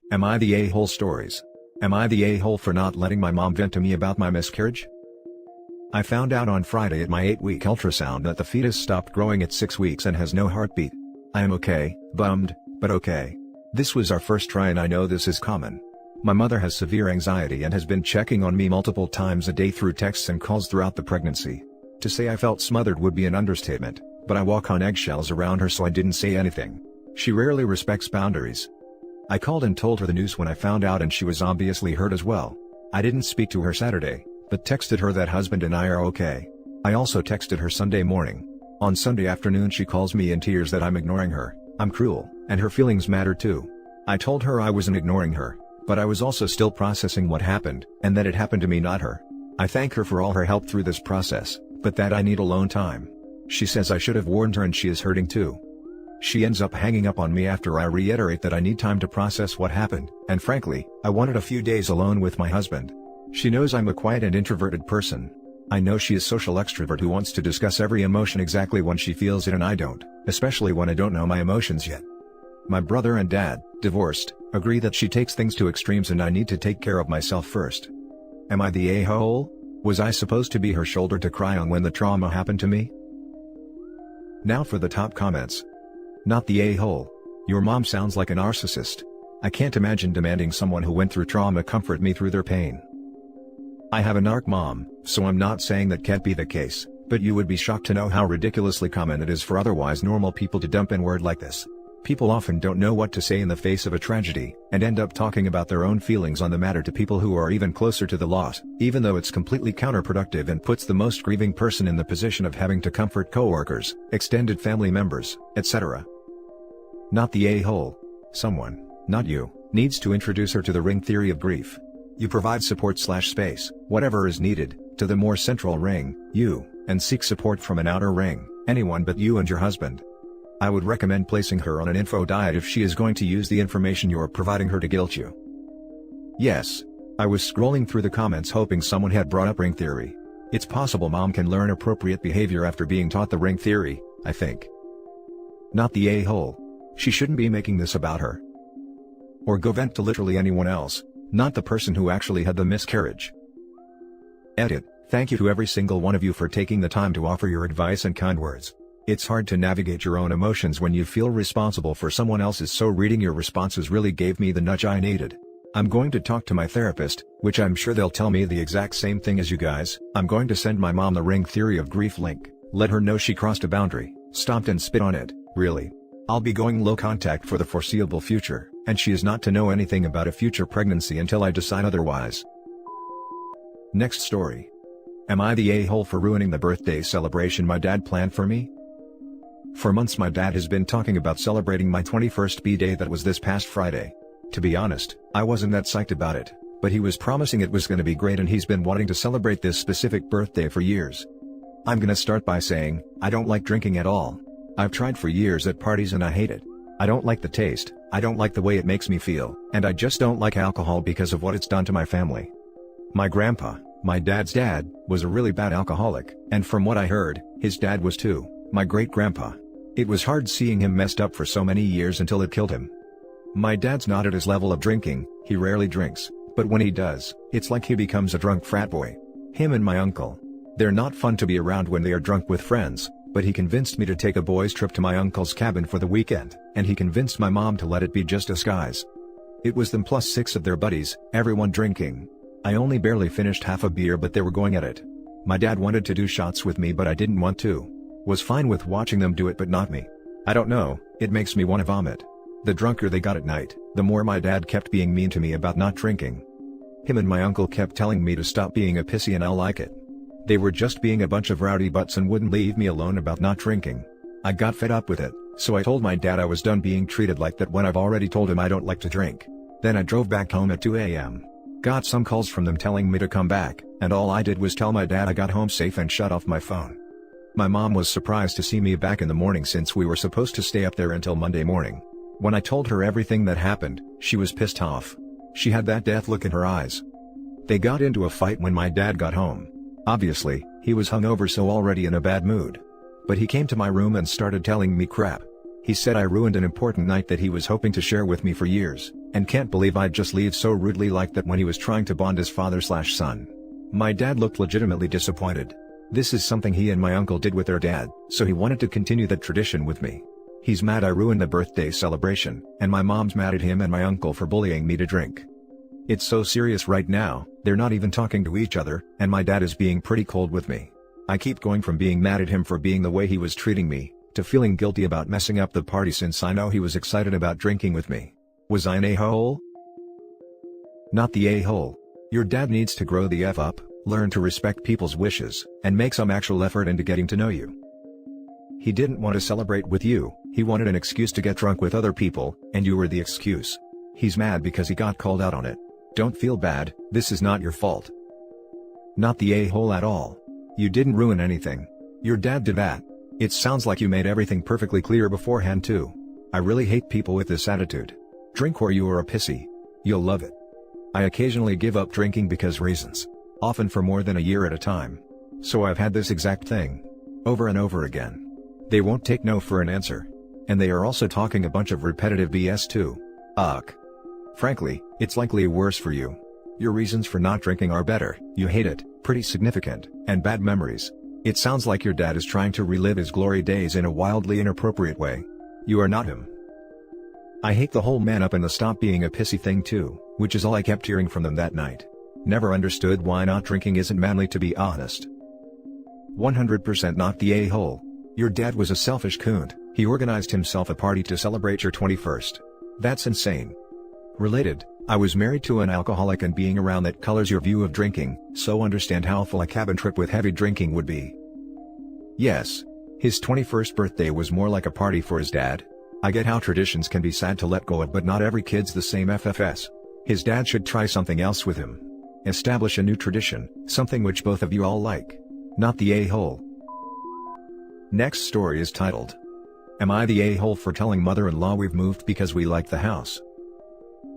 Am I the a-hole stories? Am I the a-hole for not letting my mom vent to me about my miscarriage? I found out on Friday at my 8-week ultrasound that the fetus stopped growing at 6 weeks and has no heartbeat. I am okay, bummed, but okay. This was our first try and I know this is common. My mother has severe anxiety and has been checking on me multiple times a day through texts and calls throughout the pregnancy. To say I felt smothered would be an understatement, but I walk on eggshells around her so I didn't say anything. She rarely respects boundaries. I called and told her the news when I found out and she was obviously hurt as well. I didn't speak to her Saturday, but texted her that husband and I are okay. I also texted her Sunday morning. On Sunday afternoon she calls me in tears that I'm ignoring her, I'm cruel, and her feelings matter too. I told her I wasn't ignoring her, but I was also still processing what happened, and that it happened to me not her. I thank her for all her help through this process, but that I need alone time. She says I should have warned her and she is hurting too. She ends up hanging up on me after I reiterate that I need time to process what happened, and frankly, I wanted a few days alone with my husband. She knows I'm a quiet and introverted person. I know she is social extrovert who wants to discuss every emotion exactly when she feels it and I don't, especially when I don't know my emotions yet. My brother and dad, divorced, agree that she takes things to extremes and I need to take care of myself first. Am I the a-hole? Was I supposed to be her shoulder to cry on when the trauma happened to me? Now for the top comments. Not the a-hole. Your mom sounds like a narcissist. I can't imagine demanding someone who went through trauma comfort me through their pain. I have a narc mom, so I'm not saying that can't be the case, but you would be shocked to know how ridiculously common it is for otherwise normal people to dump N-word like this. People often don't know what to say in the face of a tragedy, and end up talking about their own feelings on the matter to people who are even closer to the loss, even though it's completely counterproductive and puts the most grieving person in the position of having to comfort coworkers, extended family members, etc. Not the a-hole. Someone, not you, needs to introduce her to the ring theory of grief. You provide support/space, whatever is needed, to the more central ring, you, and seek support from an outer ring, anyone but you and your husband. I would recommend placing her on an info diet if she is going to use the information you're providing her to guilt you. Yes. I was scrolling through the comments hoping someone had brought up ring theory. It's possible mom can learn appropriate behavior after being taught the ring theory, I think. Not the a-hole. She shouldn't be making this about her. Or go vent to literally anyone else, not the person who actually had the miscarriage. Edit. Thank you to every single one of you for taking the time to offer your advice and kind words. It's hard to navigate your own emotions when you feel responsible for someone else's, so reading your responses really gave me the nudge I needed. I'm going to talk to my therapist, which I'm sure they'll tell me the exact same thing as you guys. I'm going to send my mom the ring theory of grief link, let her know she crossed a boundary, stomped and spit on it, really. I'll be going low contact for the foreseeable future, and she is not to know anything about a future pregnancy until I decide otherwise. Next story. Am I the a-hole for ruining the birthday celebration my dad planned for me? For months my dad has been talking about celebrating my 21st B-day that was this past Friday. To be honest, I wasn't that psyched about it, but he was promising it was gonna be great and he's been wanting to celebrate this specific birthday for years. I'm gonna start by saying, I don't like drinking at all. I've tried for years at parties and I hate it. I don't like the taste, I don't like the way it makes me feel, and I just don't like alcohol because of what it's done to my family. My grandpa, my dad's dad, was a really bad alcoholic, and from what I heard, his dad was too, my great-grandpa. It was hard seeing him messed up for so many years until it killed him. My dad's not at his level of drinking, he rarely drinks, but when he does, it's like he becomes a drunk frat boy. Him and my uncle. They're not fun to be around when they are drunk with friends, but he convinced me to take a boys' trip to my uncle's cabin for the weekend, and he convinced my mom to let it be just us guys. It was them plus 6 of their buddies, everyone drinking. I only barely finished half a beer but they were going at it. My dad wanted to do shots with me but I didn't want to. Was fine with watching them do it but not me. I don't know, it makes me want to vomit. The drunker they got at night, the more my dad kept being mean to me about not drinking. Him and my uncle kept telling me to stop being a pissy and I'll like it. They were just being a bunch of rowdy butts and wouldn't leave me alone about not drinking. I got fed up with it, so I told my dad I was done being treated like that when I've already told him I don't like to drink. Then I drove back home at 2 a.m. Got some calls from them telling me to come back, and all I did was tell my dad I got home safe and shut off my phone. My mom was surprised to see me back in the morning since we were supposed to stay up there until Monday morning. When I told her everything that happened, she was pissed off. She had that death look in her eyes. They got into a fight when my dad got home. Obviously, he was hungover so already in a bad mood. But he came to my room and started telling me crap. He said I ruined an important night that he was hoping to share with me for years. And can't believe I'd just leave so rudely like that when he was trying to bond his father/son. My dad looked legitimately disappointed. This is something he and my uncle did with their dad, so he wanted to continue that tradition with me. He's mad I ruined the birthday celebration, and my mom's mad at him and my uncle for bullying me to drink. It's so serious right now, they're not even talking to each other, and my dad is being pretty cold with me. I keep going from being mad at him for being the way he was treating me, to feeling guilty about messing up the party since I know he was excited about drinking with me. Was I an a-hole? Not the a-hole. Your dad needs to grow the F up, learn to respect people's wishes, and make some actual effort into getting to know you. He didn't want to celebrate with you, he wanted an excuse to get drunk with other people, and you were the excuse. He's mad because he got called out on it. Don't feel bad, this is not your fault. Not the a-hole at all. You didn't ruin anything. Your dad did that. It sounds like you made everything perfectly clear beforehand too. I really hate people with this attitude. Drink or you are a pissy. You'll love it. I occasionally give up drinking because reasons. Often for more than a year at a time. So I've had this exact thing. Over and over again. They won't take no for an answer. And they are also talking a bunch of repetitive BS too. Ugh. Frankly, it's likely worse for you. Your reasons for not drinking are better, you hate it, pretty significant, and bad memories. It sounds like your dad is trying to relive his glory days in a wildly inappropriate way. You are not him. I hate the whole man up and the stop being a pissy thing too, which is all I kept hearing from them that night. Never understood why not drinking isn't manly, to be honest. 100% not the a-hole. Your dad was a selfish coont, he organized himself a party to celebrate your 21st. That's insane. Related, I was married to an alcoholic, and being around that colors your view of drinking, so understand how full a cabin trip with heavy drinking would be. Yes. His 21st birthday was more like a party for his dad. I get how traditions can be sad to let go of, but not every kid's the same FFS. His dad should try something else with him. Establish a new tradition, something which both of you all like. Not the a-hole. Next story is titled, Am I the a-hole for telling mother-in-law we've moved because we like the house?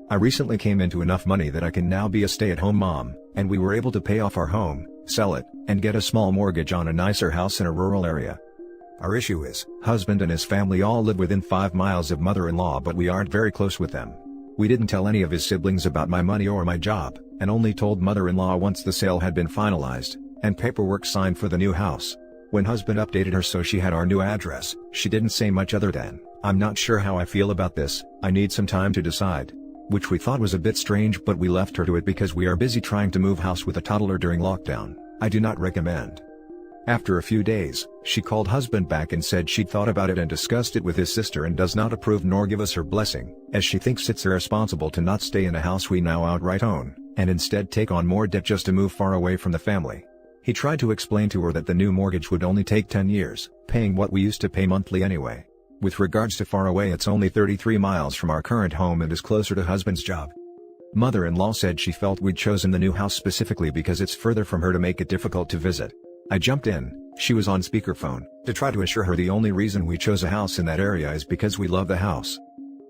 I recently came into enough money that I can now be a stay-at-home mom, and we were able to pay off our home, sell it, and get a small mortgage on a nicer house in a rural area. Our issue is, husband and his family all live within 5 miles of mother-in-law, but we aren't very close with them. We didn't tell any of his siblings about my money or my job, and only told mother-in-law once the sale had been finalized, and paperwork signed for the new house. When husband updated her so she had our new address, she didn't say much other than, I'm not sure how I feel about this, I need some time to decide. Which we thought was a bit strange, but we left her to it because we are busy trying to move house with a toddler during lockdown. I do not recommend. After a few days, she called husband back and said she'd thought about it and discussed it with his sister and does not approve nor give us her blessing, as she thinks it's irresponsible to not stay in a house we now outright own, and instead take on more debt just to move far away from the family. He tried to explain to her that the new mortgage would only take 10 years, paying what we used to pay monthly anyway. With regards to far away, it's only 33 miles from our current home and is closer to husband's job. Mother-in-law said she felt we'd chosen the new house specifically because it's further from her to make it difficult to visit. I jumped in, she was on speakerphone, to try to assure her the only reason we chose a house in that area is because we love the house.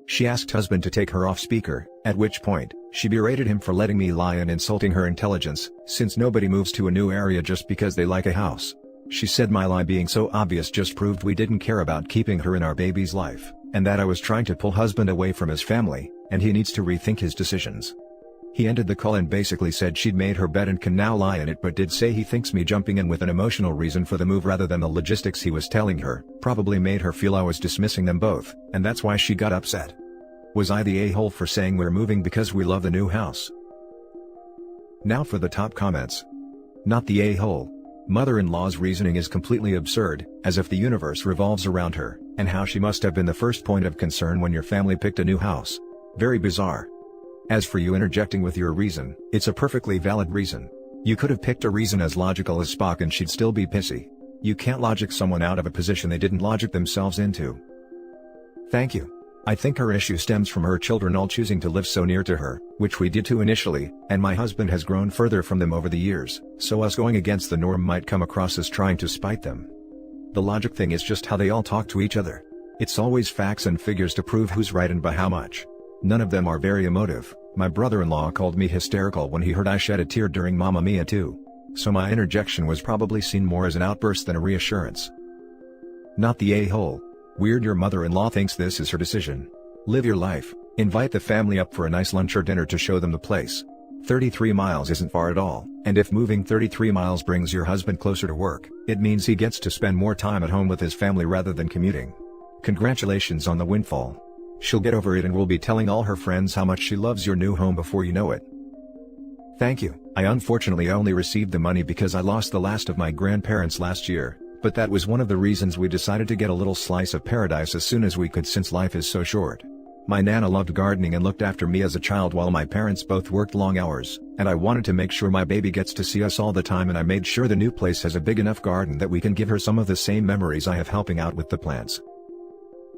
She asked husband to take her off speaker, at which point, she berated him for letting me lie and insulting her intelligence, since nobody moves to a new area just because they like a house. She said my lie being so obvious just proved we didn't care about keeping her in our baby's life, and that I was trying to pull husband away from his family, and he needs to rethink his decisions. He ended the call and basically said she'd made her bed and can now lie in it, but did say he thinks me jumping in with an emotional reason for the move rather than the logistics he was telling her, probably made her feel I was dismissing them both, and that's why she got upset. Was I the a-hole for saying we're moving because we love the new house? Now for the top comments. Not the a-hole. Mother-in-law's reasoning is completely absurd, as if the universe revolves around her, and how she must have been the first point of concern when your family picked a new house. Very bizarre. As for you interjecting with your reason, it's a perfectly valid reason. You could have picked a reason as logical as Spock and she'd still be pissy. You can't logic someone out of a position they didn't logic themselves into. Thank you. I think her issue stems from her children all choosing to live so near to her, which we did too initially, and my husband has grown further from them over the years, so us going against the norm might come across as trying to spite them. The logic thing is just how they all talk to each other. It's always facts and figures to prove who's right and by how much. None of them are very emotive. My brother-in-law called me hysterical when he heard I shed a tear during Mamma Mia 2. So my interjection was probably seen more as an outburst than a reassurance. Not the a-hole. Weird your mother-in-law thinks this is her decision. Live your life, Invite the family up for a nice lunch or dinner to show them the place. 33 miles isn't far at all, and if moving 33 miles brings your husband closer to work, it means he gets to spend more time at home with his family rather than commuting. Congratulations on the windfall. She'll get over it and will be telling all her friends how much she loves your new home before you know it. Thank you. I unfortunately only received the money because I lost the last of my grandparents last year, but that was one of the reasons we decided to get a little slice of paradise as soon as we could since life is so short. My Nana loved gardening and looked after me as a child while my parents both worked long hours, and I wanted to make sure my baby gets to see us all the time, and I made sure the new place has a big enough garden that we can give her some of the same memories I have helping out with the plants.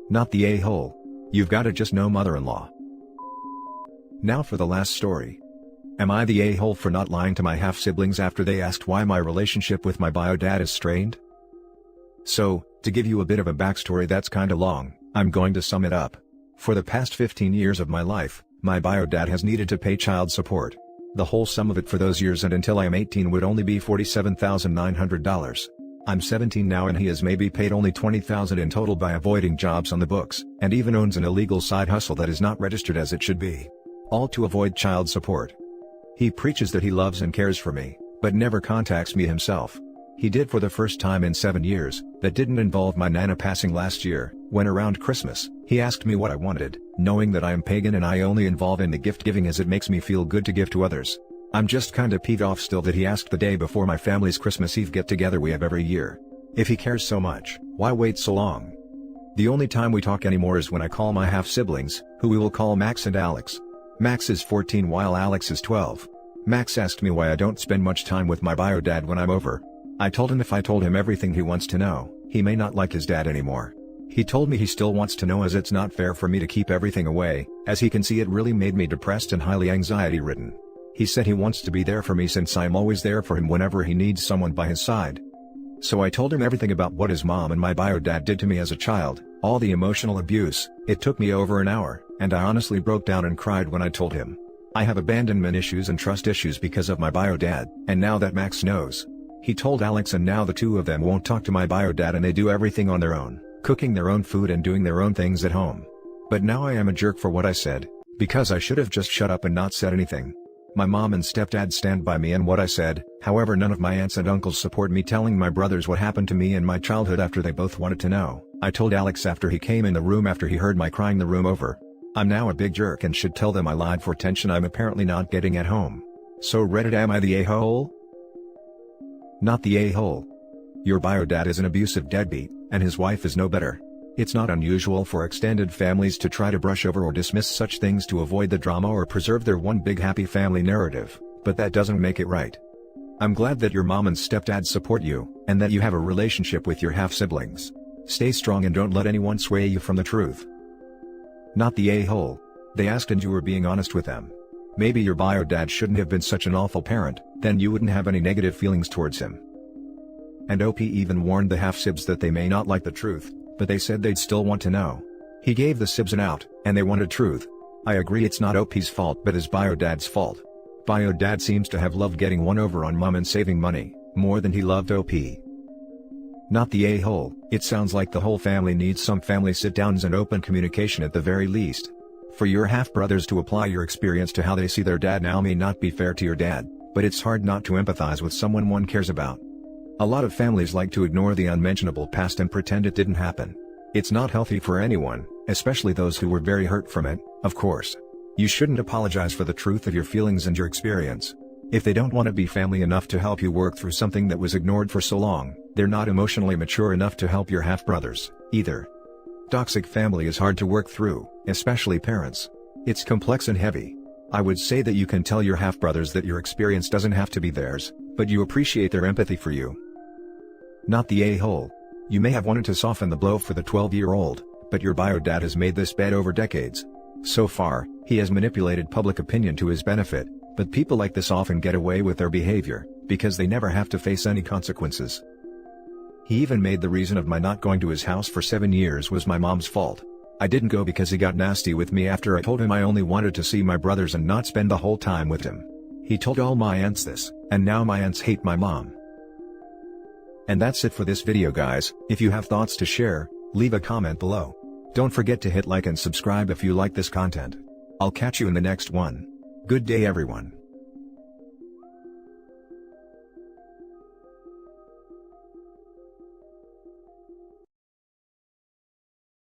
Not the a-hole. You've gotta just know mother-in-law. Now for the last story. Am I the a-hole for not lying to my half-siblings after they asked why my relationship with my bio dad is strained? So, to give you a bit of a backstory that's kinda long, I'm going to sum it up. For the past 15 years of my life, my bio dad has needed to pay child support. The whole sum of it for those years and until I am 18 would only be $47,900. I'm 17 now and he has maybe paid only $20,000 in total by avoiding jobs on the books, and even owns an illegal side hustle that is not registered as it should be. All to avoid child support. He preaches that he loves and cares for me, but never contacts me himself. He did for the first time in 7 years. That didn't involve my Nana passing last year, when around Christmas, he asked me what I wanted, knowing that I am pagan and I only involve in the gift giving as it makes me feel good to give to others. I'm just kinda peeved off still that he asked the day before my family's Christmas Eve get together we have every year. If he cares so much, why wait so long? The only time we talk anymore is when I call my half-siblings, who we will call Max and Alex. Max is 14 while Alex is 12. Max asked me why I don't spend much time with my bio dad when I'm over. I told him if I told him everything he wants to know, he may not like his dad anymore. He told me he still wants to know as it's not fair for me to keep everything away, as he can see it really made me depressed and highly anxiety-ridden. He said he wants to be there for me since I'm always there for him whenever he needs someone by his side. So I told him everything about what his mom and my bio dad did to me as a child, all the emotional abuse. It took me over an hour, and I honestly broke down and cried when I told him. I have abandonment issues and trust issues because of my bio dad, and now that Max knows. He told Alex and now the two of them won't talk to my bio dad and they do everything on their own, cooking their own food and doing their own things at home. But now I am a jerk for what I said, because I should have just shut up and not said anything. My mom and stepdad stand by me and what I said, however none of my aunts and uncles support me telling my brothers what happened to me in my childhood after they both wanted to know. I told Alex after he came in the room after he heard my crying the room over. I'm now a big jerk and should tell them I lied for attention I'm apparently not getting at home. So Reddit, am I the a-hole? Not the a-hole. Your bio dad is an abusive deadbeat, and his wife is no better. It's not unusual for extended families to try to brush over or dismiss such things to avoid the drama or preserve their one big happy family narrative, but that doesn't make it right. I'm glad that your mom and stepdad support you, and that you have a relationship with your half-siblings. Stay strong and don't let anyone sway you from the truth. Not the a-hole. They asked and you were being honest with them. Maybe your bio dad shouldn't have been such an awful parent, then you wouldn't have any negative feelings towards him. And OP even warned the half-sibs that they may not like the truth, but they said they'd still want to know. He gave the sibs an out, and they wanted truth. I agree it's not OP's fault but his bio dad's fault. Bio dad seems to have loved getting one over on mom and saving money, more than he loved OP. Not the a-hole. It sounds like the whole family needs some family sit-downs and open communication at the very least. For your half-brothers to apply your experience to how they see their dad now may not be fair to your dad, but it's hard not to empathize with someone one cares about. A lot of families like to ignore the unmentionable past and pretend it didn't happen. It's not healthy for anyone, especially those who were very hurt from it, of course. You shouldn't apologize for the truth of your feelings and your experience. If they don't want to be family enough to help you work through something that was ignored for so long, they're not emotionally mature enough to help your half-brothers, either. Toxic family is hard to work through, especially parents. It's complex and heavy. I would say that you can tell your half-brothers that your experience doesn't have to be theirs, but you appreciate their empathy for you. Not the a-hole. You may have wanted to soften the blow for the 12-year-old, but your bio dad has made this bed over decades. So far, he has manipulated public opinion to his benefit, but people like this often get away with their behavior, because they never have to face any consequences. He even made the reason of my not going to his house for 7 years was my mom's fault. I didn't go because he got nasty with me after I told him I only wanted to see my brothers and not spend the whole time with him. He told all my aunts this, and now my aunts hate my mom. And that's it for this video guys. If you have thoughts to share, leave a comment below. Don't forget to hit like and subscribe if you like this content. I'll catch you in the next one. Good day everyone.